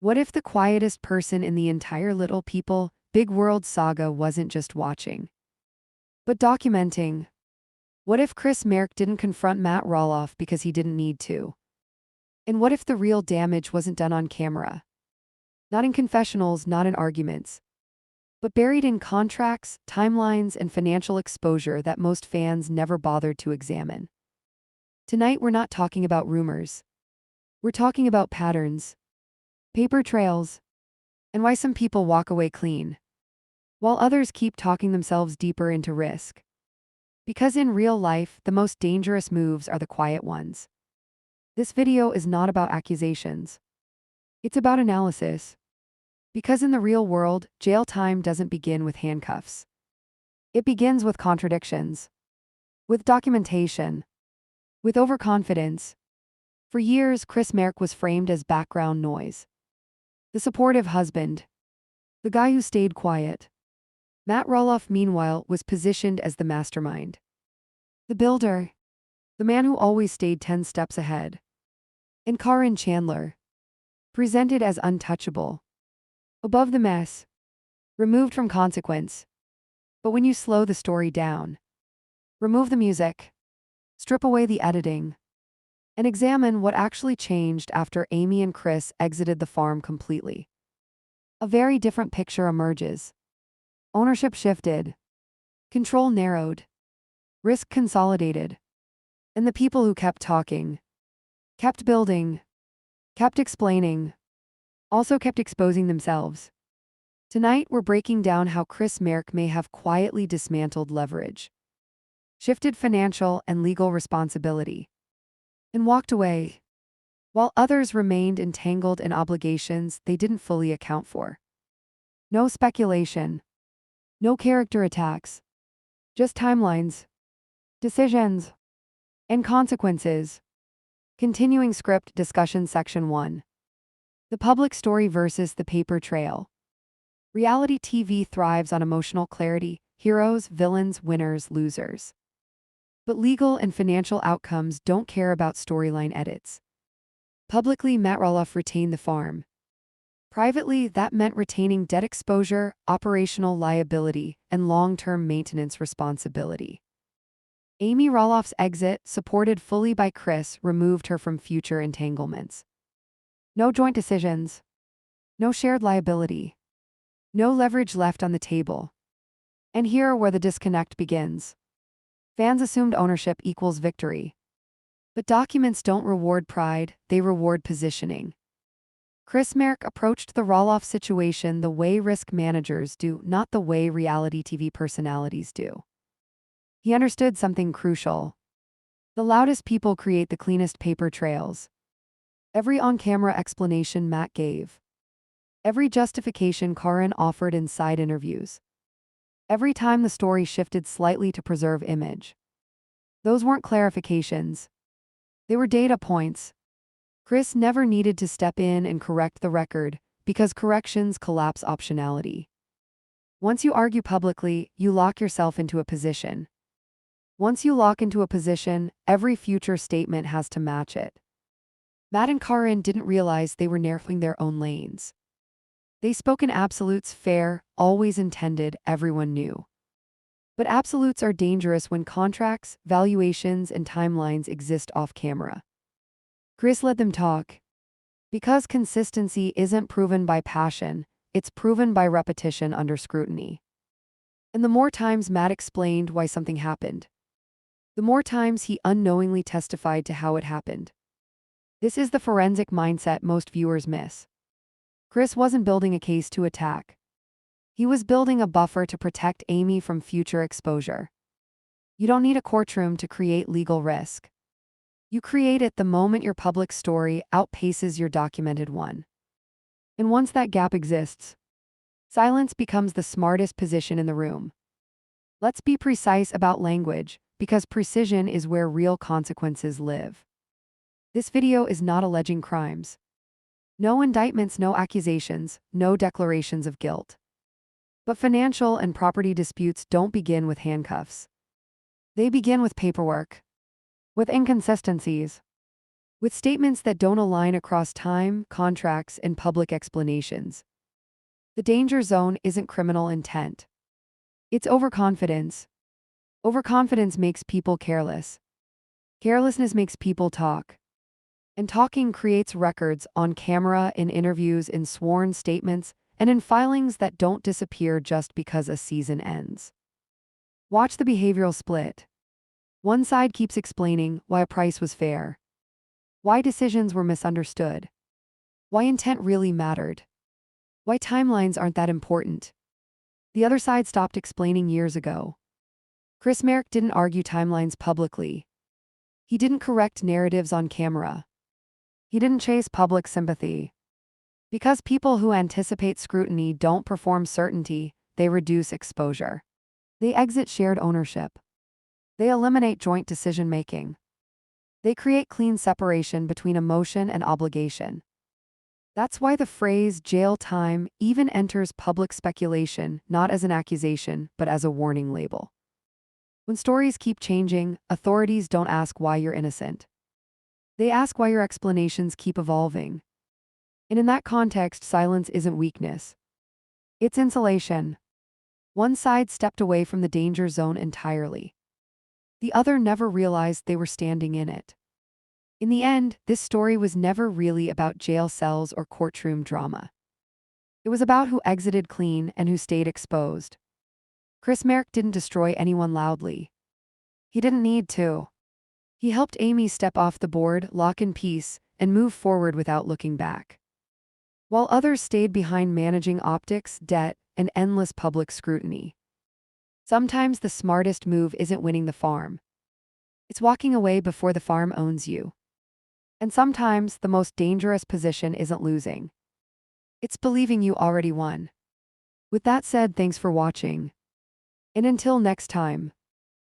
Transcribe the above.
What if the quietest person in the entire Little People, Big World saga wasn't just watching, but documenting? What if Chris Marek didn't confront Matt Roloff because he didn't need to? And what if the real damage wasn't done on camera? Not in confessionals, not in arguments, but buried in contracts, timelines, and financial exposure that most fans never bothered to examine. Tonight, we're not talking about rumors. We're talking about patterns, paper trails, and why some people walk away clean, while others keep talking themselves deeper into risk. Because in real life, the most dangerous moves are the quiet ones. This video is not about accusations. It's about analysis. Because in the real world, jail time doesn't begin with handcuffs. It begins with contradictions, with documentation, with overconfidence. For years, Chris Marek was framed as background noise. The supportive husband, the guy who stayed quiet. Matt Roloff, meanwhile, was positioned as the mastermind, the builder, the man who always stayed 10 steps ahead. And Caryn Chandler, presented as untouchable, above the mess, removed from consequence. But when you slow the story down, remove the music, strip away the editing, and examine what actually changed after Amy and Chris exited the farm completely, a very different picture emerges. Ownership shifted, control narrowed, risk consolidated, and the people who kept talking, kept building, kept explaining, also kept exposing themselves. Tonight, we're breaking down how Chris Marek may have quietly dismantled leverage, shifted financial and legal responsibility, and walked away, while others remained entangled in obligations they didn't fully account for. No speculation, no character attacks, just timelines, decisions, and consequences. Continuing script discussion section 1. The public story versus the paper trail. Reality TV thrives on emotional clarity, heroes, villains, winners, losers. But legal and financial outcomes don't care about storyline edits. Publicly, Matt Roloff retained the farm. Privately, that meant retaining debt exposure, operational liability, and long-term maintenance responsibility. Amy Roloff's exit, supported fully by Chris, removed her from future entanglements. No joint decisions, no shared liability, no leverage left on the table. And here where the disconnect begins. Fans assumed ownership equals victory. But documents don't reward pride, they reward positioning. Chris Marek approached the Roloff situation the way risk managers do, not the way reality TV personalities do. He understood something crucial. The loudest people create the cleanest paper trails. Every on-camera explanation Matt gave, every justification Caryn offered in side interviews, every time the story shifted slightly to preserve image. Those weren't clarifications. They were data points. Chris never needed to step in and correct the record, because corrections collapse optionality. Once you argue publicly, you lock yourself into a position. Once you lock into a position, every future statement has to match it. Matt and Caryn didn't realize they were narrowing their own lanes. They spoke in absolutes, fair, always intended, everyone knew. But absolutes are dangerous when contracts, valuations, and timelines exist off camera. Chris let them talk. Because consistency isn't proven by passion, it's proven by repetition under scrutiny. And the more times Matt explained why something happened, the more times he unknowingly testified to how it happened. This is the forensic mindset most viewers miss. Chris wasn't building a case to attack. He was building a buffer to protect Amy from future exposure. You don't need a courtroom to create legal risk. You create it the moment your public story outpaces your documented one. And once that gap exists, silence becomes the smartest position in the room. Let's be precise about language, because precision is where real consequences live. This video is not alleging crimes. No indictments, no accusations, no declarations of guilt. But financial and property disputes don't begin with handcuffs. They begin with paperwork, with inconsistencies, with statements that don't align across time, contracts, and public explanations. The danger zone isn't criminal intent. It's overconfidence. Overconfidence makes people careless. Carelessness makes people talk. And talking creates records on camera, in interviews, in sworn statements, and in filings that don't disappear just because a season ends. Watch the behavioral split. One side keeps explaining why a price was fair, why decisions were misunderstood, why intent really mattered, why timelines aren't that important. The other side stopped explaining years ago. Chris Marek didn't argue timelines publicly. He didn't correct narratives on camera. He didn't chase public sympathy. Because people who anticipate scrutiny don't perform certainty, they reduce exposure. They exit shared ownership. They eliminate joint decision-making. They create clean separation between emotion and obligation. That's why the phrase jail time even enters public speculation, not as an accusation, but as a warning label. When stories keep changing, authorities don't ask why you're innocent. They ask why your explanations keep evolving. And in that context, silence isn't weakness. It's insulation. One side stepped away from the danger zone entirely. The other never realized they were standing in it. In the end, this story was never really about jail cells or courtroom drama. It was about who exited clean and who stayed exposed. Chris Marek didn't destroy anyone loudly. He didn't need to. He helped Amy step off the board, lock in peace, and move forward without looking back. While others stayed behind managing optics, debt, and endless public scrutiny. Sometimes the smartest move isn't winning the farm. It's walking away before the farm owns you. And sometimes the most dangerous position isn't losing. It's believing you already won. With that said, thanks for watching. And until next time.